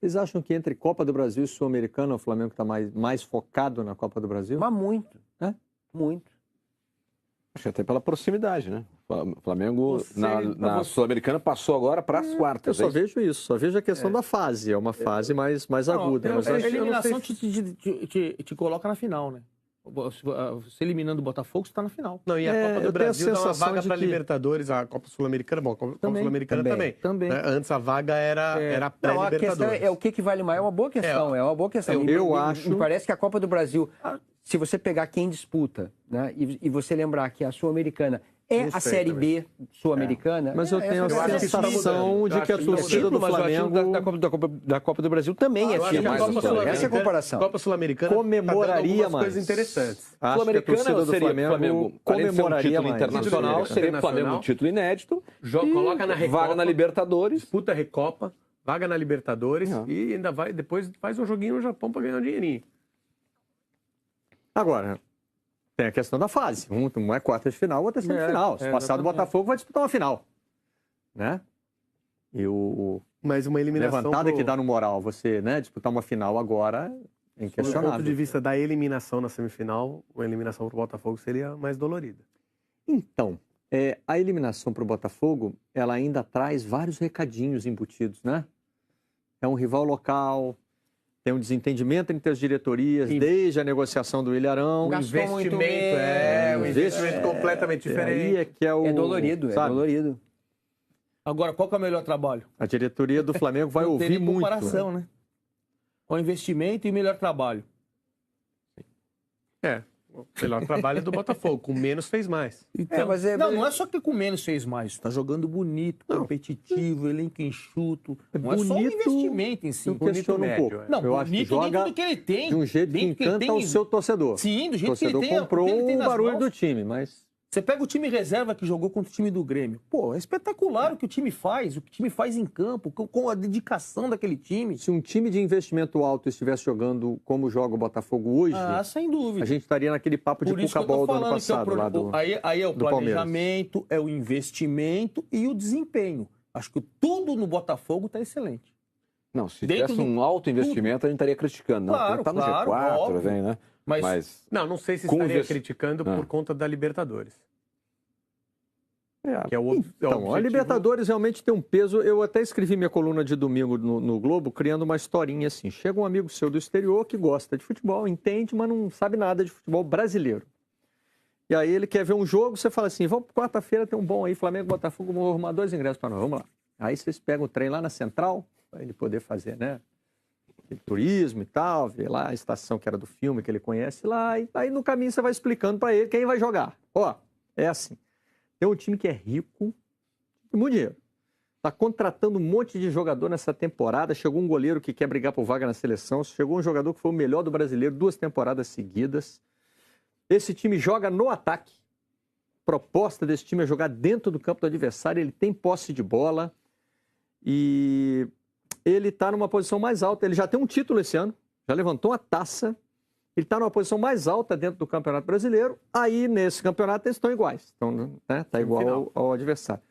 Vocês acham que entre Copa do Brasil e Sul-Americana o Flamengo está mais focado na Copa do Brasil? Mas muito. É? Muito. Acho que até pela proximidade, né? O Flamengo na Sul-Americana passou agora para as quartas. Eu só vejo isso, só vejo a questão da fase. É uma fase mais aguda. A eliminação te coloca na final, né? Você eliminando o Botafogo, você está na final. Não, e a Copa do Brasil dá uma vaga para Libertadores, a Copa Sul-Americana, bom, a Copa Sul-Americana também. Né? Antes a vaga era pré-Libertadores. A questão é o que vale mais, é uma boa questão, é uma boa questão. Eu acho... Me parece que a Copa do Brasil, se você pegar quem disputa, né, e você lembrar que a Sul-Americana é a Série B sul-americana... Mas eu tenho a sensação de que a torcida do Flamengo... Da Copa do Brasil também é título. Essa é a comparação. A Copa Sul-Americana comemoraria mais. Coisas interessantes. Sul-Americana seria o Flamengo comemoraria mais. Internacional, seria o Flamengo um título inédito. Coloca na Recopa, vaga na Libertadores. Disputa a Recopa, vaga na Libertadores e ainda vai, depois faz um joguinho no Japão para ganhar um dinheirinho. Agora... Tem a questão da fase. Um é quarta de final, outro é semifinal. Se passar do Botafogo, vai disputar uma final. Né? E Mas uma eliminação... Levantada que dá no moral. Você disputar uma final agora é inquestionável. Do ponto de vista da eliminação na semifinal, a eliminação para o Botafogo seria mais dolorida. Então, a eliminação para o Botafogo, ela ainda traz vários recadinhos embutidos, né? É um rival local... Tem um desentendimento entre as diretorias, desde a negociação do Ilharão. Um investimento completamente diferente. É dolorido, sabe? É dolorido. Agora, qual que é o melhor trabalho? A diretoria do Flamengo vai ouvir muito. Comparação, né? O investimento e melhor trabalho. O melhor trabalho é do Botafogo, com menos fez mais. Então, não é só que com menos fez mais. Tá jogando bonito, competitivo, elenco enxuto. Não é só o investimento em si. Eu questiono um pouco. Não, eu acho que joga do que ele tem, de um jeito que encanta o seu torcedor. Sim, do jeito que ele tem. O torcedor comprou o barulho do time, mas... Você pega o time reserva que jogou contra o time do Grêmio. Pô, é espetacular o que o time faz em campo, com a dedicação daquele time. Se um time de investimento alto estivesse jogando como joga o Botafogo hoje, sem dúvida, a gente estaria naquele papo de Cucabol do ano passado. Aí é o planejamento, é o investimento e o desempenho. Acho que tudo no Botafogo está excelente. Não, se tivesse um alto investimento, a gente estaria criticando. Não, claro, tá no G4, vem, né? Mas não sei se estaria criticando por conta da Libertadores. Que é a Libertadores realmente tem um peso. Eu até escrevi minha coluna de domingo no Globo, criando uma historinha assim. Chega um amigo seu do exterior que gosta de futebol, entende, mas não sabe nada de futebol brasileiro. E aí ele quer ver um jogo, você fala assim, vamos quarta-feira, tem um bom aí, Flamengo, Botafogo, vou arrumar 2 ingressos para nós, vamos lá. Aí vocês pegam o trem lá na Central, para ele poder fazer, né? Turismo e tal, ver lá a estação que era do filme, que ele conhece lá, e aí no caminho você vai explicando para ele quem vai jogar. Ó, é assim, tem um time que é rico, tem muito dinheiro, tá contratando um monte de jogador nessa temporada, chegou um goleiro que quer brigar por vaga na seleção, chegou um jogador que foi o melhor do brasileiro 2 temporadas seguidas, esse time joga no ataque, a proposta desse time é jogar dentro do campo do adversário, ele tem posse de bola e... ele está numa posição mais alta, ele já tem um título esse ano, já levantou uma taça, ele está numa posição mais alta dentro do Campeonato Brasileiro, aí nesse campeonato eles estão iguais, então está igual ao adversário.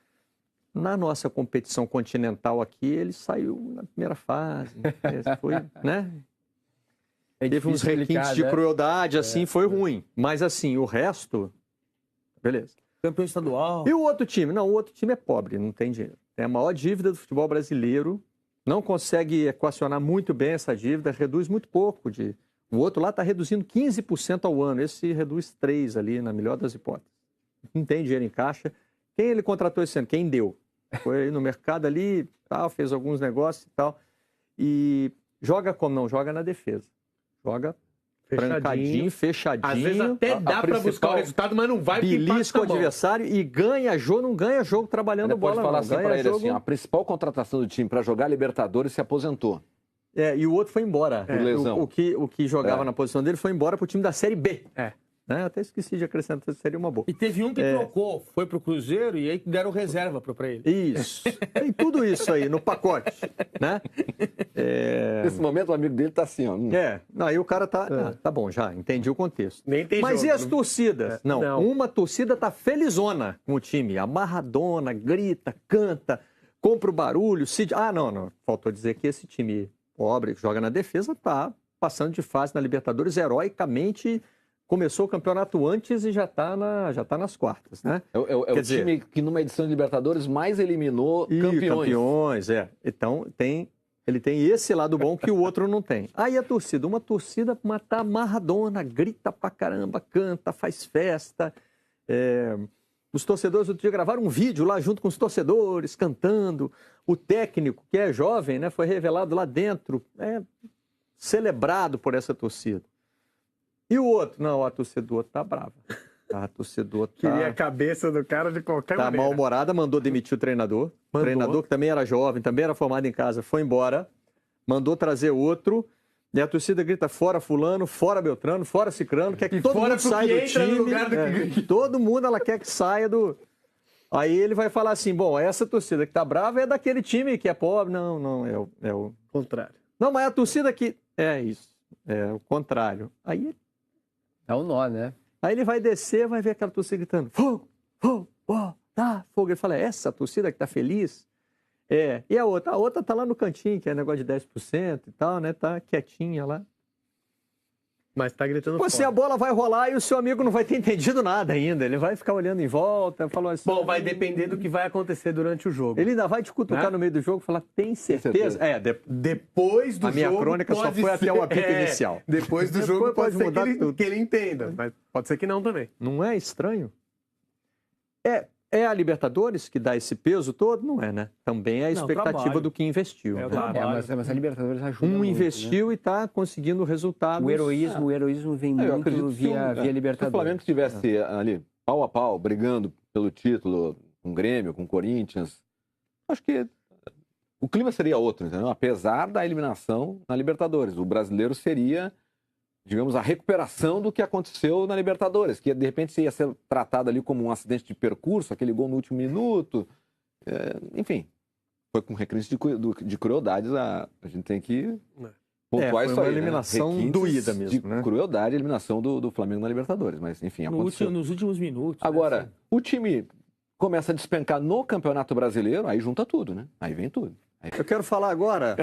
Na nossa competição continental aqui, ele saiu na primeira fase, foi, né? Teve uns requintes de crueldade, assim, foi ruim, mas assim, o resto, beleza. Campeão estadual. E o outro time? Não, o outro time é pobre, não tem dinheiro. Tem a maior dívida do futebol brasileiro, não consegue equacionar muito bem essa dívida, reduz muito pouco. O outro lá está reduzindo 15% ao ano, esse reduz 3% ali, na melhor das hipóteses. Não tem dinheiro em caixa. Quem ele contratou esse ano? Quem deu? Foi aí no mercado ali, tal, fez alguns negócios e tal. E joga como? Não, joga na defesa. Joga trancadinho, fechadinho. Às vezes até dá para buscar o resultado, mas não vai belisca o adversário e ganha jogo, não ganha jogo trabalhando bola. Pode falar não. assim para ele assim, a principal contratação do time para jogar Libertadores se aposentou. E o outro foi embora. Por lesão. O que jogava na posição dele foi embora para o time da Série B. Né? Até esqueci de acrescentar, seria uma boa. E teve um que trocou, foi pro Cruzeiro e aí deram reserva para ele. Isso. Tem tudo isso aí no pacote, né? Nesse momento o amigo dele tá assim, ó. Não, aí o cara tá bom, já entendi o contexto. Nem tem Mas jogo, e as torcidas? Não, uma torcida tá felizona com o time, amarradona, grita, canta, compra o barulho, não, faltou dizer que esse time pobre, que joga na defesa, está passando de fase na Libertadores heroicamente. Começou o campeonato antes e já tá nas quartas, né? É o time que numa edição de Libertadores mais eliminou campeões. Então ele tem esse lado bom que o outro não tem. Aí a torcida, uma torcida tá amarradona, grita pra caramba, canta, faz festa. Os torcedores outro dia gravaram um vídeo lá junto com os torcedores, cantando. O técnico, que é jovem, né, foi revelado lá dentro, celebrado por essa torcida. E o outro? Não, a torcida do outro tá brava. A torcida do outro Queria a cabeça do cara de qualquer maneira. Tá mal-humorada, mandou demitir o treinador. O treinador, que também era jovem, também era formado em casa, foi embora. Mandou trazer outro. E a torcida grita fora fulano, fora Beltrano, fora Cicrano. Quer que todo mundo saia do time. Todo mundo ela quer que saia do... Aí ele vai falar assim, bom, essa torcida que tá brava é daquele time que é pobre. Não, é o... contrário. Não, mas é a torcida que... É isso. É o contrário. Aí... Dá um nó, né? Aí ele vai descer, vai ver aquela torcida gritando, fogo, fogo, tá, fogo. Ele fala, essa torcida que tá feliz? E a outra tá lá no cantinho, que é negócio de 10% e tal, né? Tá quietinha lá. Mas tá gritando fora. Se a bola vai rolar e o seu amigo não vai ter entendido nada ainda. Ele vai ficar olhando em volta, falou assim... Bom, vai depender do que vai acontecer durante o jogo. Ele ainda vai te cutucar no meio do jogo e falar, tem certeza? Depois do jogo... A minha crônica só foi até o apito inicial. Depois do jogo pode ser que ele entenda, mas pode ser que não também. Não é estranho? É a Libertadores que dá esse peso todo? Não é, né? Também é a expectativa do que investiu. Mas a Libertadores ajuda muito, investiu, né? E está conseguindo resultados. O heroísmo vem muito via Libertadores. Se o Flamengo estivesse ali, pau a pau, brigando pelo título, com o Grêmio, com o Corinthians, acho que o clima seria outro, entendeu? Apesar da eliminação na Libertadores. O brasileiro seria... digamos, a recuperação do que aconteceu na Libertadores, que de repente ia ser tratado ali como um acidente de percurso, aquele gol no último minuto. Enfim, foi com requintes de crueldades, a gente tem que pontuar isso aí. Foi uma eliminação doída mesmo, né? Crueldade, a eliminação do Flamengo na Libertadores, mas enfim, aconteceu. Nos últimos minutos. Agora, né? O time começa a despencar no Campeonato Brasileiro, aí junta tudo, né? Aí vem tudo. Eu quero falar agora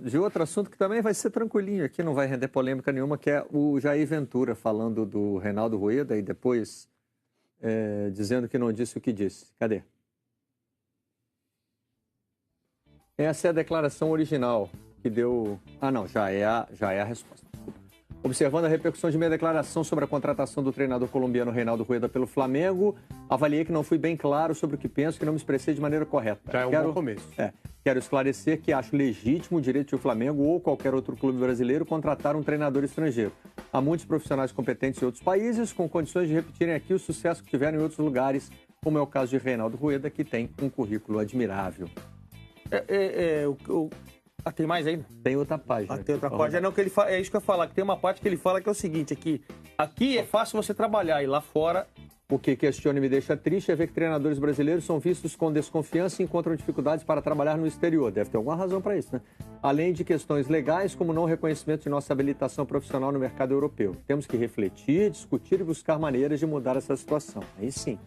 de outro assunto que também vai ser tranquilinho aqui, não vai render polêmica nenhuma, que é o Jair Ventura falando do Reinaldo Rueda e depois dizendo que não disse o que disse. Cadê? Essa é a declaração original que deu... não, já é a resposta. Observando a repercussão de minha declaração sobre a contratação do treinador colombiano Reinaldo Rueda pelo Flamengo, avaliei que não fui bem claro sobre o que penso, que não me expressei de maneira correta. Já é um bom começo. Quero esclarecer que acho legítimo o direito de o Flamengo ou qualquer outro clube brasileiro contratar um treinador estrangeiro. Há muitos profissionais competentes em outros países, com condições de repetirem aqui o sucesso que tiveram em outros lugares, como é o caso de Reinaldo Rueda, que tem um currículo admirável. Tem mais ainda? Tem outra página. Tem outra página. Não, é isso que eu ia falar, que tem uma parte que ele fala que é o seguinte, aqui é fácil você trabalhar e lá fora... O que questiona e me deixa triste é ver que treinadores brasileiros são vistos com desconfiança e encontram dificuldades para trabalhar no exterior. Deve ter alguma razão para isso, né? Além de questões legais, como não reconhecimento de nossa habilitação profissional no mercado europeu. Temos que refletir, discutir e buscar maneiras de mudar essa situação. Aí sim.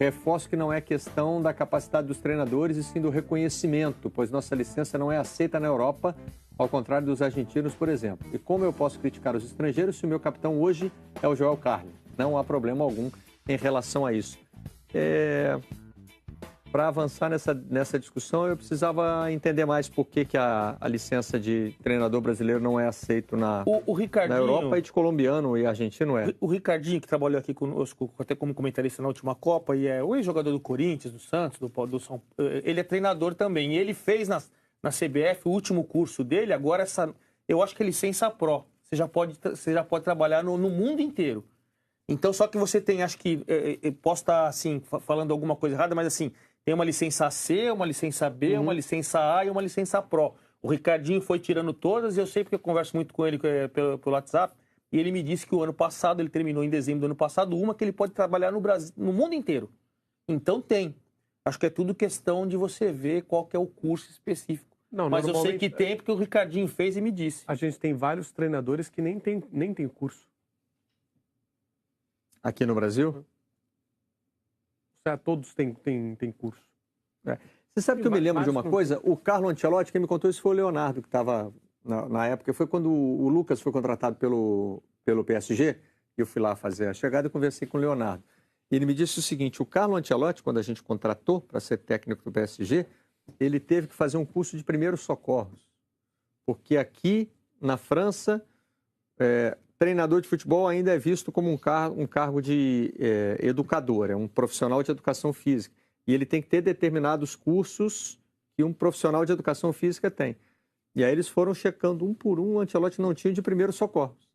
Reforço que não é questão da capacidade dos treinadores e sim do reconhecimento, pois nossa licença não é aceita na Europa, ao contrário dos argentinos, por exemplo. E como eu posso criticar os estrangeiros se o meu capitão hoje é o Joel Carli? Não há problema algum em relação a isso. Para avançar nessa discussão, eu precisava entender mais por que a licença de treinador brasileiro não é aceito na Europa, e de colombiano e argentino é. O Ricardinho, que trabalhou aqui conosco, até como comentarista na última Copa, e é o ex-jogador do Corinthians, do Santos, do São Paulo, ele é treinador também. E ele fez na CBF o último curso dele, agora eu acho que é licença Pro. Você já pode trabalhar no mundo inteiro. Então, só que você tem, acho que, posso estar, assim, falando alguma coisa errada, mas assim, tem uma licença C, uma licença B, uma licença A e uma licença Pro. O Ricardinho foi tirando todas, e eu sei porque eu converso muito com ele pelo WhatsApp, e ele me disse que o ano passado, ele terminou em dezembro do ano passado, uma que ele pode trabalhar no Brasil, no mundo inteiro. Então tem. Acho que é tudo questão de você ver qual que é o curso específico. Não, mas eu sei que tem, porque o Ricardinho fez e me disse. A gente tem vários treinadores que nem tem curso. Aqui no Brasil? Todos têm curso. Você sabe que eu me lembro de uma coisa? O Carlo Ancelotti, quem me contou isso foi o Leonardo, que estava na época. Foi quando o Lucas foi contratado pelo PSG, e eu fui lá fazer a chegada e conversei com o Leonardo. Ele me disse o seguinte, o Carlo Ancelotti, quando a gente contratou para ser técnico do PSG, ele teve que fazer um curso de primeiros socorros. Porque aqui, na França, treinador de futebol ainda é visto como um cargo de educador, é um profissional de educação física. E ele tem que ter determinados cursos que um profissional de educação física tem. E aí eles foram checando um por um, o Ancelotti não tinha de primeiros socorros.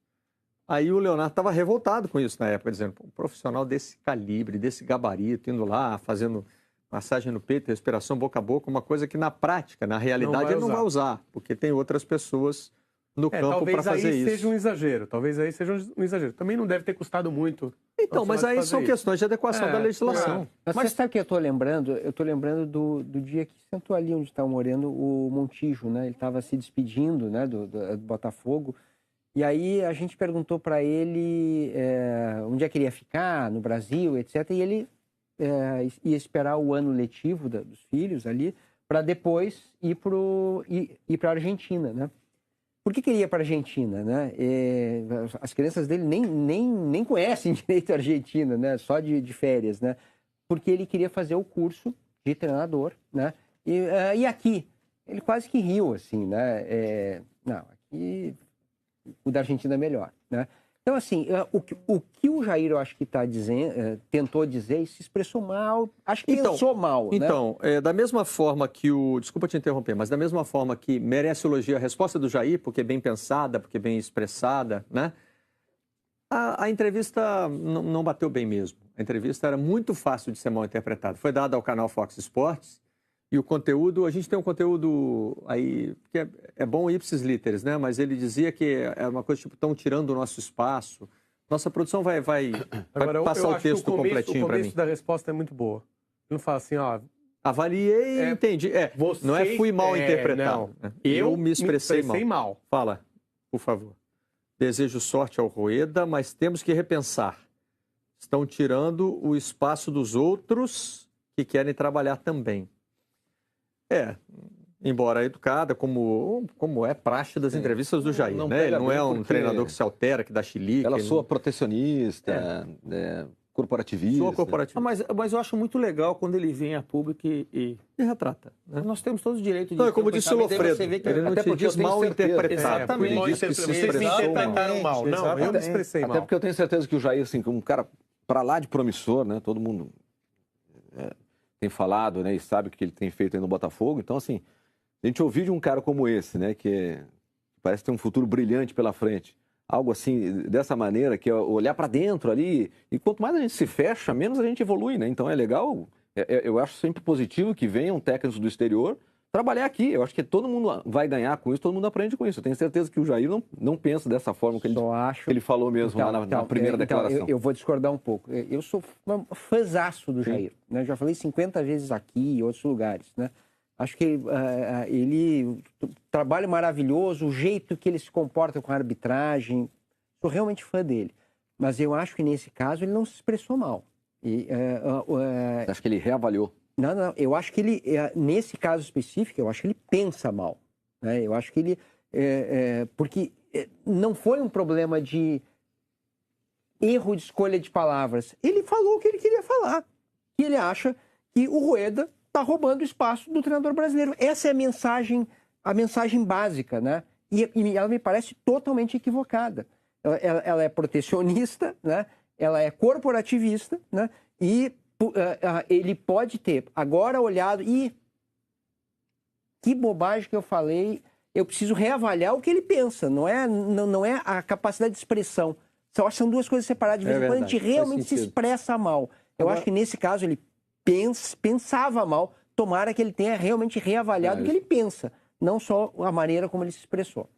Aí o Leonardo estava revoltado com isso na época, dizendo, um profissional desse calibre, desse gabarito, indo lá, fazendo massagem no peito, respiração boca a boca, uma coisa que na prática, na realidade, ele não vai usar, porque tem outras pessoas no campo para fazer isso. Talvez aí seja um exagero, talvez aí seja um exagero. Também não deve ter custado muito. Então, mas aí são questões de adequação da legislação. Mas você sabe o que eu estou lembrando? Eu estou lembrando do dia que sentou ali onde está o Moreno, o Montijo, né? Ele estava se despedindo, né, do Botafogo. E aí a gente perguntou para ele onde é que ele ia ficar, no Brasil, etc. E ele ia esperar o ano letivo dos filhos ali, para depois ir para a Argentina, né? Por que ele ia para a Argentina, né? As crianças dele nem conhecem direito a Argentina, né? Só de férias, né? Porque ele queria fazer o curso de treinador, né? E aqui, ele quase que riu, assim, né? Não, aqui o da Argentina é melhor, né? Então, assim, o que o Jair, eu acho que está dizendo, tentou dizer e se expressou mal, acho que pensou mal, né? Então, da mesma forma que desculpa te interromper, mas da mesma forma que merece elogio a resposta do Jair, porque é bem pensada, porque é bem expressada, né? A entrevista não bateu bem mesmo. A entrevista era muito fácil de ser mal interpretada. Foi dada ao canal Fox Sports e o conteúdo, a gente tem um conteúdo aí que é bom ipsis literis, né? Mas ele dizia que é uma coisa tipo, estão tirando o nosso espaço. Nossa produção vai Agora, passar o texto completinho para mim. O começo da resposta é muito boa. Não fala assim, ó... Avaliei e entendi. Não fui mal interpretado. Não. Eu me expressei mal. Fala. Por favor. Desejo sorte ao Rueda, mas temos que repensar. Estão tirando o espaço dos outros que querem trabalhar também. Embora educada, como é praxe das entrevistas do Jair, né? Ele não é um treinador que se altera, que dá chilique. Ela soa protecionista, corporativista. Soa corporativista. Mas eu acho muito legal quando ele vem a público e retrata. Né? Nós temos todo o direito de... Não, é como disse o Lofredo, ele não te diz mal interpretado. Exatamente. Ele disse que se expressou mal. Não, eu me expressei mal. Até porque eu tenho certeza que o Jair, assim, como um cara para lá de promissor, né? Todo mundo tem falado, né? E sabe o que ele tem feito aí no Botafogo. Então, assim, a gente ouvir de um cara como esse, né? Que parece ter um futuro brilhante pela frente. Algo assim, dessa maneira, que é olhar para dentro ali. E quanto mais a gente se fecha, menos a gente evolui, né? Então é legal, eu acho sempre positivo que venham técnicos do exterior trabalhar aqui. Eu acho que todo mundo vai ganhar com isso, todo mundo aprende com isso. Eu tenho certeza que o Jair não pensa dessa forma que ele falou mesmo lá na primeira declaração. Eu vou discordar um pouco. Eu sou fãzaço do Jair. Né? Já falei 50 vezes aqui e em outros lugares, né? Acho que ele trabalho maravilhoso, o jeito que ele se comporta com a arbitragem. Sou realmente fã dele. Mas eu acho que nesse caso ele não se expressou mal. Você acha que ele reavaliou? Não. Eu acho que ele, nesse caso específico, eu acho que ele pensa mal. Né? Eu acho que ele... porque não foi um problema de erro de escolha de palavras. Ele falou o que ele queria falar. E ele acha que o Rueda está roubando o espaço do treinador brasileiro. Essa é a mensagem básica, né? E ela me parece totalmente equivocada. Ela é protecionista, né? Ela é corporativista, né? E ele pode ter agora olhado e que bobagem que eu falei, eu preciso reavaliar o que ele pensa, não é a capacidade de expressão. Eu acho que são duas coisas separadas. De vez em quando a gente realmente se expressa mal. Eu acho que nesse caso ele pensava mal, tomara que ele tenha realmente reavaliado o que ele pensa, não só a maneira como ele se expressou.